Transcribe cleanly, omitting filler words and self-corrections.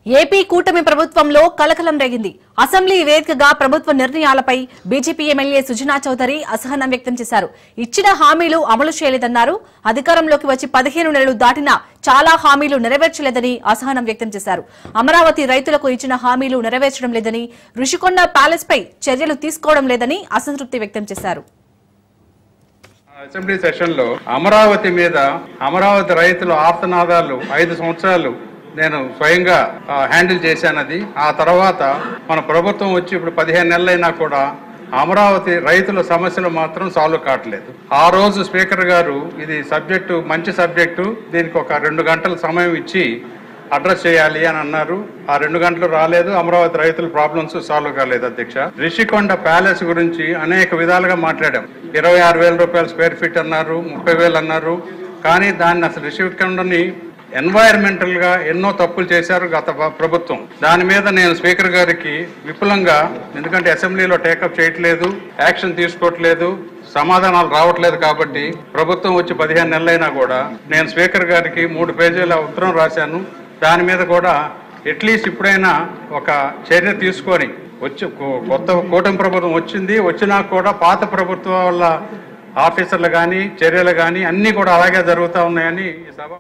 AP కూటమి ప్రభుత్వంలో కలకలం రేగింది. అసెంబ్లీ వేదికగా ప్రభుత్వ నిర్ణయాలపై బీజేపీ ఎమ్మెల్యే సుజనా చౌదరి అసహనం వ్యక్తం చేశారు. ఇచ్చిన హామీలు అమలు చేయలేదన్నారు. అధికారంలోకి వచ్చి 15 నెలలు దాటినా చాలా హామీలు నెరవేర్చలేదని అసహనం వ్యక్తం చేశారు. అమరావతి రైతులకు ఇచ్చిన హామీలు నెరవేర్చడం లేదని, రుషికొండ ప్యాలెస్ పై చర్యలు తీసుకోవడం లేదని అసంతృప్తి వ్యక్తం చేశారు. అసెంబ్లీ సెషన్లో అమరావతి రైతుల ఆర్తనాదాలు 5 సంవత్సరాలు నేను స్వయంగా హ్యాండిల్ చేశానది. ఆ తర్వాత మన ప్రభుత్వం వచ్చి ఇప్పుడు 15 నెలలైనా కూడా అమరావతి రైతుల సమస్యలు మాత్రం సాల్వ్ కావట్లేదు. ఆ రోజు స్పీకర్ గారు ఇది మంచి సబ్జెక్టు, దీనికి ఒక 2 గంటల సమయం ఇచ్చి అడ్రస్ చేయాలి అని అన్నారు. ఆ 2 గంటలు రాలేదు. అమరావతి రైతుల ప్రాబ్లమ్స్ సాల్వ్ కాలేదు. అధ్యక్ష, రిషికొండ ప్యాలెస్ గురించి అనేక విధాలుగా మాట్లాడాం. 26,000 రూపాయలు స్క్వేర్ ఫీట్ అన్నారు, 30,000 అన్నారు. కానీ దాన్ని అసలు రిషికొండని ఎన్వైరన్మెంటల్ గా ఎన్నో తప్పులు చేశారు గత ప్రభుత్వం. దాని మీద నేను స్పీకర్ గారికి విపులంగా, ఎందుకంటే అసెంబ్లీలో టేకప్ చేయట్లేదు, యాక్షన్ తీసుకోవట్లేదు, సమాధానాలు రావట్లేదు కాబట్టి ప్రభుత్వం వచ్చి 15 నెలలైనా కూడా నేను స్పీకర్ గారికి 3 పేజీల ఉత్తరం రాశాను. దాని మీద కూడా అట్లీస్ట్ ఇప్పుడైనా ఒక చర్య తీసుకొని కొత్త కూటమి ప్రభుత్వం వచ్చినా కూడా పాత ప్రభుత్వం వల్ల ఆఫీసర్లు కానీ చర్యలు కానీ అన్నీ కూడా అలాగే జరుగుతూ ఉన్నాయని ఈ సభ